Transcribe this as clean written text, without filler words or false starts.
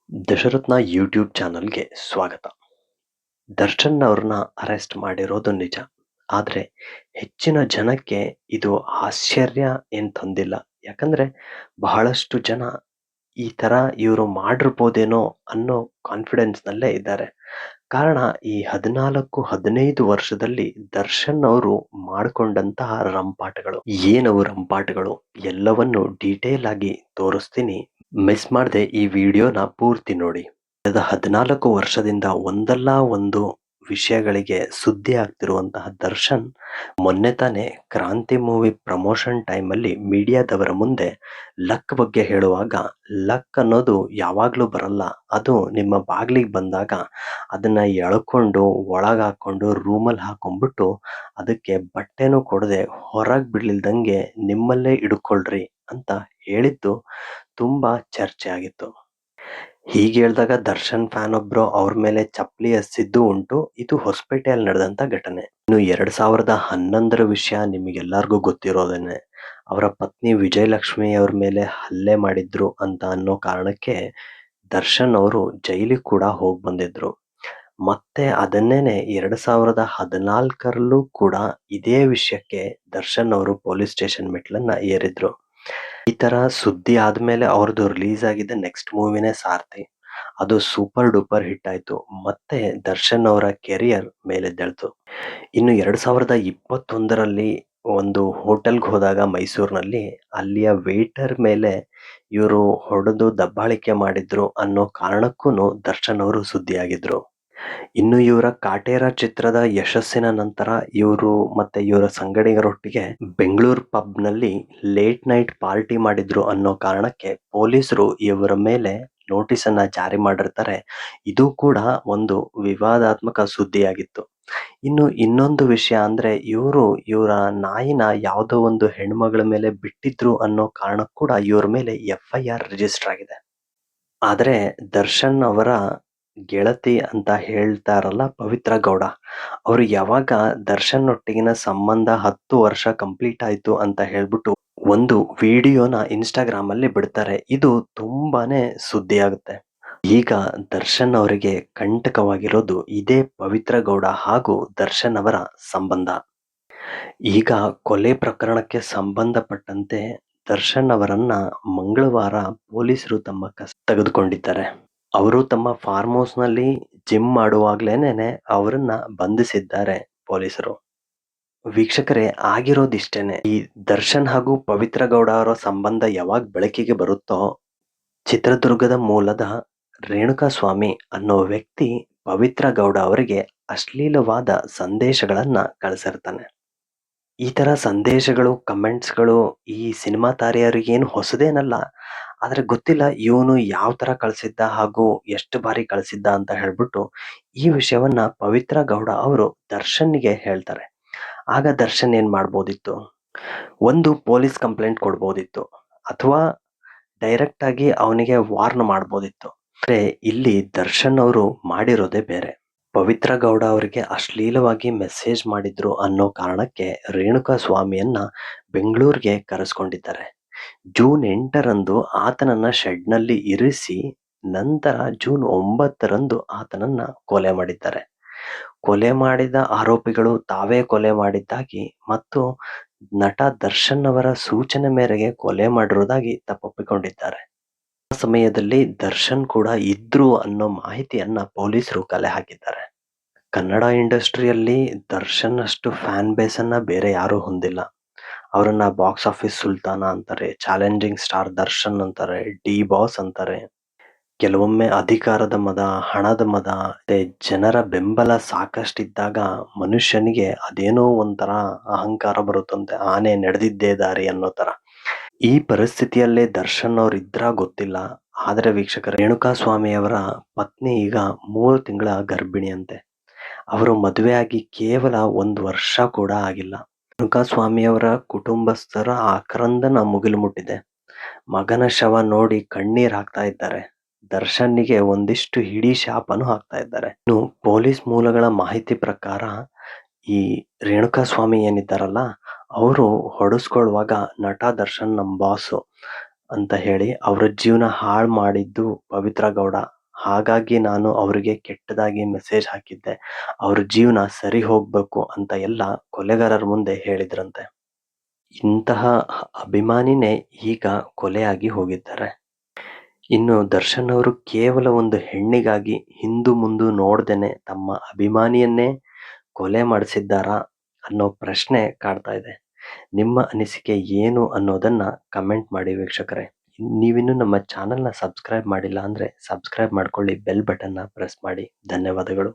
ದಶರಥ್ನ YouTube ಚಾನಲ್ಗೆ ಸ್ವಾಗತ. ದರ್ಶನ್ ಅವ್ರನ್ನ ಅರೆಸ್ಟ್ ಮಾಡಿರೋದು ನಿಜ. ಆದ್ರೆ ಹೆಚ್ಚಿನ ಜನಕ್ಕೆ ಇದು ಆಶ್ಚರ್ಯ ಏನ್ ತಂದಿಲ್ಲ. ಯಾಕಂದ್ರೆ ಬಹಳಷ್ಟು ಜನ ಈ ತರ ಇವರು ಮಾಡಿರ್ಬೋದೇನೋ ಅನ್ನೋ ಕಾನ್ಫಿಡೆನ್ಸ್ ನಲ್ಲೇ ಇದ್ದಾರೆ. ಕಾರಣ ಈ 14-15 ವರ್ಷದಲ್ಲಿ ದರ್ಶನ್ ಅವರು ಮಾಡಿಕೊಂಡಂತಹ ರಂಪಾಟಗಳು, ಏನವು ರಂಪಾಟಗಳು ಎಲ್ಲವನ್ನು ಡೀಟೇಲ್ ಆಗಿ ತೋರಿಸ್ತೀನಿ. ಮಿಸ್ ಮಾಡದೆ ಈ ವಿಡಿಯೋನ ಪೂರ್ತಿ ನೋಡಿ. ಕಳೆದ 14 ವರ್ಷದಿಂದ ಒಂದಲ್ಲ ಒಂದು ವಿಷಯಗಳಿಗೆ ಸುದ್ದಿ ಆಗ್ತಿರುವಂತಹ ದರ್ಶನ್ ಮೊನ್ನೆ ತಾನೇ ಕ್ರಾಂತಿ ಮೂವಿ ಪ್ರಮೋಷನ್ ಟೈಮಲ್ಲಿ ಮೀಡಿಯಾದವರ ಮುಂದೆ ಲಕ್ ಬಗ್ಗೆ ಹೇಳುವಾಗ, ಲಕ್ ಅನ್ನೋದು ಯಾವಾಗ್ಲೂ ಬರಲ್ಲ, ಅದು ನಿಮ್ಮ ಬಾಗ್ಲಿಗೆ ಬಂದಾಗ ಅದನ್ನ ಎಳ್ಕೊಂಡು ಒಳಗ್ ಹಾಕೊಂಡು ರೂಮಲ್ಲಿ ಹಾಕೊಂಡ್ಬಿಟ್ಟು ಅದಕ್ಕೆ ಬಟ್ಟೆನೂ ಕೊಡದೆ ಹೊರಗ್ ಬಿಡ್ಲಿಲ್ದಂಗೆ ನಿಮ್ಮಲ್ಲೇ ಇಡ್ಕೊಳ್ರಿ ಅಂತ ಹೇಳಿದ್ದು ತುಂಬಾ ಚರ್ಚೆ ಆಗಿತ್ತು. ಹೀಗೆ ಹೇಳಿದಾಗ ದರ್ಶನ್ ಫ್ಯಾನ್ ಒಬ್ರು ಅವ್ರ ಮೇಲೆ ಚಪ್ಪಲಿ ಎಸೆದಿದ್ದು ಉಂಟು. ಇದು ಹೊಸಪೇಟೆಯಲ್ಲಿ ನಡೆದಂತ ಘಟನೆ. ಇನ್ನು 2011ರ ವಿಷಯ ನಿಮಗೆಲ್ಲರಿಗೂ ಗೊತ್ತಿರೋದೇನೆ. ಅವರ ಪತ್ನಿ ವಿಜಯಲಕ್ಷ್ಮಿ ಅವ್ರ ಮೇಲೆ ಹಲ್ಲೆ ಮಾಡಿದ್ರು ಅಂತ ಅನ್ನೋ ಕಾರಣಕ್ಕೆ ದರ್ಶನ್ ಅವರು ಜೈಲಿಗೆ ಕೂಡ ಹೋಗಿ ಬಂದಿದ್ರು. ಮತ್ತೆ ಅದನ್ನೇನೆ 2014ರಲ್ಲೂ ಕೂಡ ಇದೇ ವಿಷಯಕ್ಕೆ ದರ್ಶನ್ ಅವರು ಪೊಲೀಸ್ ಸ್ಟೇಷನ್ ಮೆಟ್ಲನ್ನ ಏರಿದ್ರು. ಈ ತರ ಸುದ್ದಿ ಆದ್ಮೇಲೆ ಅವ್ರದ್ದು ರಿಲೀಸ್ ಆಗಿದ್ದ ನೆಕ್ಸ್ಟ್ ಮೂವಿನೇ ಸಾರ್ಥಿ. ಅದು ಸೂಪರ್ ಡೂಪರ್ ಹಿಟ್ ಆಯ್ತು. ಮತ್ತೆ ದರ್ಶನ್ ಅವರ ಕೆರಿಯರ್ ಮೇಲೆದ್ದೇಳ್ತು. ಇನ್ನು 2021ರಲ್ಲಿ ಒಂದು ಹೋಟೆಲ್ಗೆ ಹೋದಾಗ ಮೈಸೂರಿನಲ್ಲಿ, ಅಲ್ಲಿಯ ವೇಟರ್ ಮೇಲೆ ಇವರು ಹೊಡೆದು ದಬ್ಬಾಳಿಕೆ ಮಾಡಿದ್ರು ಅನ್ನೋ ಕಾರಣಕ್ಕೂ ದರ್ಶನ್ ಅವರು ಸುದ್ದಿಯಾಗಿದ್ರು. ಇನ್ನು ಇವರ ಕಾಟೇರ ಚಿತ್ರದ ಯಶಸ್ಸಿನ ನಂತರ ಇವರು ಮತ್ತೆ ಇವರ ಸಂಗಡಿಗರೊಟ್ಟಿಗೆ ಬೆಂಗಳೂರು ಪಬ್ ನಲ್ಲಿ ಲೇಟ್ ನೈಟ್ ಪಾರ್ಟಿ ಮಾಡಿದ್ರು ಅನ್ನೋ ಕಾರಣಕ್ಕೆ ಪೊಲೀಸರು ಇವರ ಮೇಲೆ ನೋಟಿಸ್ ಅನ್ನ ಜಾರಿ ಮಾಡಿರ್ತಾರೆ. ಇದು ಕೂಡ ಒಂದು ವಿವಾದಾತ್ಮಕ ಸುದ್ದಿಯಾಗಿತ್ತು. ಇನ್ನು ಇನ್ನೊಂದು ವಿಷಯ ಅಂದ್ರೆ, ಇವರ ನಾಯಿನ ಯಾವುದೋ ಒಂದು ಹೆಣ್ಮಗಳ ಮೇಲೆ ಬಿಟ್ಟಿದ್ರು ಅನ್ನೋ ಕಾರಣಕ್ಕೂ ಕೂಡ ಇವ್ರ ಮೇಲೆ FIR ರಿಜಿಸ್ಟರ್ ಆಗಿದೆ. ಆದ್ರೆ ದರ್ಶನ್ ಅವರ ಗೆಳತಿ ಅಂತ ಹೇಳ್ತಾರಲ್ಲ ಪವಿತ್ರ ಗೌಡ, ಅವರು ಯಾವಾಗ ದರ್ಶನ್ ಒಟ್ಟಿಗಿನ ಸಂಬಂಧ 10 ವರ್ಷ ಕಂಪ್ಲೀಟ್ ಆಯ್ತು ಅಂತ ಹೇಳ್ಬಿಟ್ಟು ಒಂದು ವಿಡಿಯೋನ ಇನ್ಸ್ಟಾಗ್ರಾಮ್ ಅಲ್ಲಿ ಬಿಡ್ತಾರೆ. ಇದು ತುಂಬಾನೇ ಸುದ್ದಿ ಆಗುತ್ತೆ. ಈಗ ದರ್ಶನ್ ಅವರಿಗೆ ಕಂಟಕವಾಗಿರೋದು ಇದೇ ಪವಿತ್ರ ಗೌಡ ಹಾಗೂ ದರ್ಶನ್ ಅವರ ಸಂಬಂಧ. ಈಗ ಕೊಲೆ ಪ್ರಕರಣಕ್ಕೆ ಸಂಬಂಧಪಟ್ಟಂತೆ ದರ್ಶನ್ ಅವರನ್ನ ಮಂಗಳವಾರ ಪೊಲೀಸರು ತಮ್ಮ ತೆಗೆದುಕೊಂಡಿದ್ದಾರೆ. ಅವರು ತಮ್ಮ ಫಾರ್ಮ್ ಹೌಸ್ ನಲ್ಲಿ ಜಿಮ್ ಮಾಡುವಾಗ್ಲೇನೆ ಅವರನ್ನ ಬಂಧಿಸಿದ್ದಾರೆ ಪೊಲೀಸರು. ವೀಕ್ಷಕರೇ, ಆಗಿರೋದಿಷ್ಟೇನೆ. ಈ ದರ್ಶನ್ ಹಾಗೂ ಪವಿತ್ರ ಗೌಡ ಅವರ ಸಂಬಂಧ ಯಾವಾಗ ಬೆಳಕಿಗೆ ಬರುತ್ತೋ, ಚಿತ್ರದುರ್ಗದ ಮೂಲದ ರೇಣುಕಾಸ್ವಾಮಿ ಅನ್ನೋ ವ್ಯಕ್ತಿ ಪವಿತ್ರ ಗೌಡ ಅವರಿಗೆ ಅಶ್ಲೀಲವಾದ ಸಂದೇಶಗಳನ್ನ ಕಳಿಸಿರ್ತಾನೆ. ಈ ತರ ಸಂದೇಶಗಳು, ಕಮೆಂಟ್ಸ್ಗಳು ಈ ಸಿನಿಮಾ ತಾರೆಯರಿಗೇನು ಹೊಸದೇನಲ್ಲ. ಆದ್ರೆ ಗೊತ್ತಿಲ್ಲ ಇವನು ಯಾವ ತರ ಕಳ್ಸಿದ್ದ ಹಾಗೂ ಎಷ್ಟು ಬಾರಿ ಕಳ್ಸಿದ್ದ ಅಂತ ಹೇಳ್ಬಿಟ್ಟು ಈ ವಿಷಯವನ್ನ ಪವಿತ್ರ ಗೌಡ ಅವರು ದರ್ಶನ್ಗೆ ಹೇಳ್ತಾರೆ. ಆಗ ದರ್ಶನ್ ಏನ್ ಮಾಡ್ಬೋದಿತ್ತು? ಒಂದು ಪೊಲೀಸ್ ಕಂಪ್ಲೇಂಟ್ ಕೊಡ್ಬೋದಿತ್ತು, ಅಥವಾ ಡೈರೆಕ್ಟ್ ಆಗಿ ಅವನಿಗೆ ವಾರ್ನ್ ಮಾಡ್ಬೋದಿತ್ತು. ಆದ್ರೆ ಇಲ್ಲಿ ದರ್ಶನ್ ಅವರು ಮಾಡಿರೋದೇ ಬೇರೆ. ಪವಿತ್ರ ಗೌಡ ಅವರಿಗೆ ಅಶ್ಲೀಲವಾಗಿ ಮೆಸೇಜ್ ಮಾಡಿದ್ರು ಅನ್ನೋ ಕಾರಣಕ್ಕೆ ರೇಣುಕಾ ಸ್ವಾಮಿಯನ್ನ ಬೆಂಗಳೂರಿಗೆ ಕರೆಸ್ಕೊಂಡಿದ್ದಾರೆ. ಜೂನ್ 8ರಂದು ಆತನನ್ನ ಶೆಡ್ ನಲ್ಲಿ ಇರಿಸಿ ನಂತರ ಜೂನ್ 9ರಂದು ಆತನನ್ನ ಕೊಲೆ ಮಾಡಿದ್ದಾರೆ. ಕೊಲೆ ಮಾಡಿದ ಆರೋಪಿಗಳು ತಾವೇ ಕೊಲೆ ಮಾಡಿದ್ದಾಗಿ ಮತ್ತು ನಟ ದರ್ಶನ್ ಅವರ ಸೂಚನೆ ಮೇರೆಗೆ ಕೊಲೆ ಮಾಡಿರುವುದಾಗಿ ತಪ್ಪೊಪ್ಪಿಕೊಂಡಿದ್ದಾರೆ. ಆ ಸಮಯದಲ್ಲಿ ದರ್ಶನ್ ಕೂಡ ಇದ್ರು ಅನ್ನೋ ಮಾಹಿತಿಯನ್ನ ಪೊಲೀಸರು ಕಲೆ ಹಾಕಿದ್ದಾರೆ. ಕನ್ನಡ ಇಂಡಸ್ಟ್ರಿಯಲ್ಲಿ ದರ್ಶನ್ ಅಷ್ಟು ಫ್ಯಾನ್ ಬೇಸ್ ಅನ್ನ ಬೇರೆ ಯಾರು ಹೊಂದಿಲ್ಲ. ಅವರನ್ನ ಬಾಕ್ಸ್ ಆಫೀಸ್ ಸುಲ್ತಾನ ಅಂತಾರೆ, ಚಾಲೆಂಜಿಂಗ್ ಸ್ಟಾರ್ ದರ್ಶನ್ ಅಂತಾರೆ, ಡಿ ಬಾಸ್ ಅಂತಾರೆ. ಕೆಲವೊಮ್ಮೆ ಅಧಿಕಾರದ ಮದ, ಹಣದ ಮದ, ಜನರ ಬೆಂಬಲ ಸಾಕಷ್ಟಿದ್ದಾಗ ಮನುಷ್ಯನಿಗೆ ಅದೇನೋ ಒಂಥರ ಅಹಂಕಾರ ಬರುತ್ತಂತೆ, ಆನೆ ನಡೆದಿದ್ದೇ ದಾರಿ ಅನ್ನೋ ತರ. ಈ ಪರಿಸ್ಥಿತಿಯಲ್ಲೇ ದರ್ಶನ್ ಅವ್ರು ಇದ್ರ ಗೊತ್ತಿಲ್ಲ. ಆದ್ರೆ ವೀಕ್ಷಕರ, ರೇಣುಕಾಸ್ವಾಮಿಯವರ ಪತ್ನಿ ಈಗ 3 ತಿಂಗಳ ಗರ್ಭಿಣಿಯಂತೆ. ಅವರು ಮದುವೆ ಆಗಿ ಕೇವಲ 1 ವರ್ಷ ಕೂಡ ಆಗಿಲ್ಲ. ರೇಣುಕಾಸ್ವಾಮಿಯವರ ಕುಟುಂಬಸ್ಥರ ಆಕ್ರಂದನ ಮುಗಿಲು ಮುಟ್ಟಿದೆ. ಮಗನ ಶವ ನೋಡಿ ಕಣ್ಣೀರ್ ಹಾಕ್ತಾ ಇದ್ದಾರೆ. ದರ್ಶನ್ನಿಗೆ ಒಂದಿಷ್ಟು ಹಿಡಿ ಶಾಪನು ಹಾಕ್ತಾ ಇದ್ದಾರೆ. ಇನ್ನು ಪೊಲೀಸ್ ಮೂಲಗಳ ಮಾಹಿತಿ ಪ್ರಕಾರ ಈ ರೇಣುಕಾಸ್ವಾಮಿ ಏನಿದ್ದಾರಲ್ಲ, ಅವರು ಹೊಡೆಸ್ಕೊಳ್ಳುವಾಗ ನಟ ದರ್ಶನ್ ನಮ್ ಬಾಸು ಅಂತ ಹೇಳಿ ಅವರ ಜೀವನ ಹಾಳು ಮಾಡಿದ್ದು ಪವಿತ್ರ ಗೌಡ ಹಾಗಾಗಿ ನಾನು ಅವರಿಗೆ ಕೆಟ್ಟದಾಗಿ ಮೆಸೇಜ್ ಹಾಕಿದ್ದೆ. ಅವ್ರ ಜೀವನ ಸರಿ ಹೋಗ್ಬೇಕು ಅಂತ ಎಲ್ಲ ಕೊಲೆಗಾರರ ಮುಂದೆ ಹೇಳಿದ್ರಂತೆ. ಇಂತಹ ಅಭಿಮಾನಿನೇ ಈಗ ಕೊಲೆಯಾಗಿ ಹೋಗಿದ್ದಾರೆ. ಇನ್ನು ದರ್ಶನ್ ಅವರು ಕೇವಲ ಒಂದು ಹೆಣ್ಣಿಗಾಗಿ ಹಿಂದು ಮುಂದು ನೋಡ್ದೇನೆ ತಮ್ಮ ಅಭಿಮಾನಿಯನ್ನೇ ಕೊಲೆ ಮಾಡಿಸಿದ್ದಾರಾ ಅನ್ನೋ ಪ್ರಶ್ನೆ ಕಾಡ್ತಾ ಇದೆ. ನಿಮ್ಮ ಅನಿಸಿಕೆ ಏನು ಅನ್ನೋದನ್ನ ಕಮೆಂಟ್ ಮಾಡಿ ವೀಕ್ಷಕರೇ. ನೀವಿನ್ನು ನಮ್ಮ ಚಾನೆಲ್ನ ಸಬ್ಸ್ಕ್ರೈಬ್ ಮಾಡಿಲ್ಲ ಅಂದ್ರೆ ಸಬ್ಸ್ಕ್ರೈಬ್ ಮಾಡ್ಕೊಳ್ಳಿ, ಬೆಲ್ ಬಟನ್ನ ಪ್ರೆಸ್ ಮಾಡಿ. ಧನ್ಯವಾದಗಳು.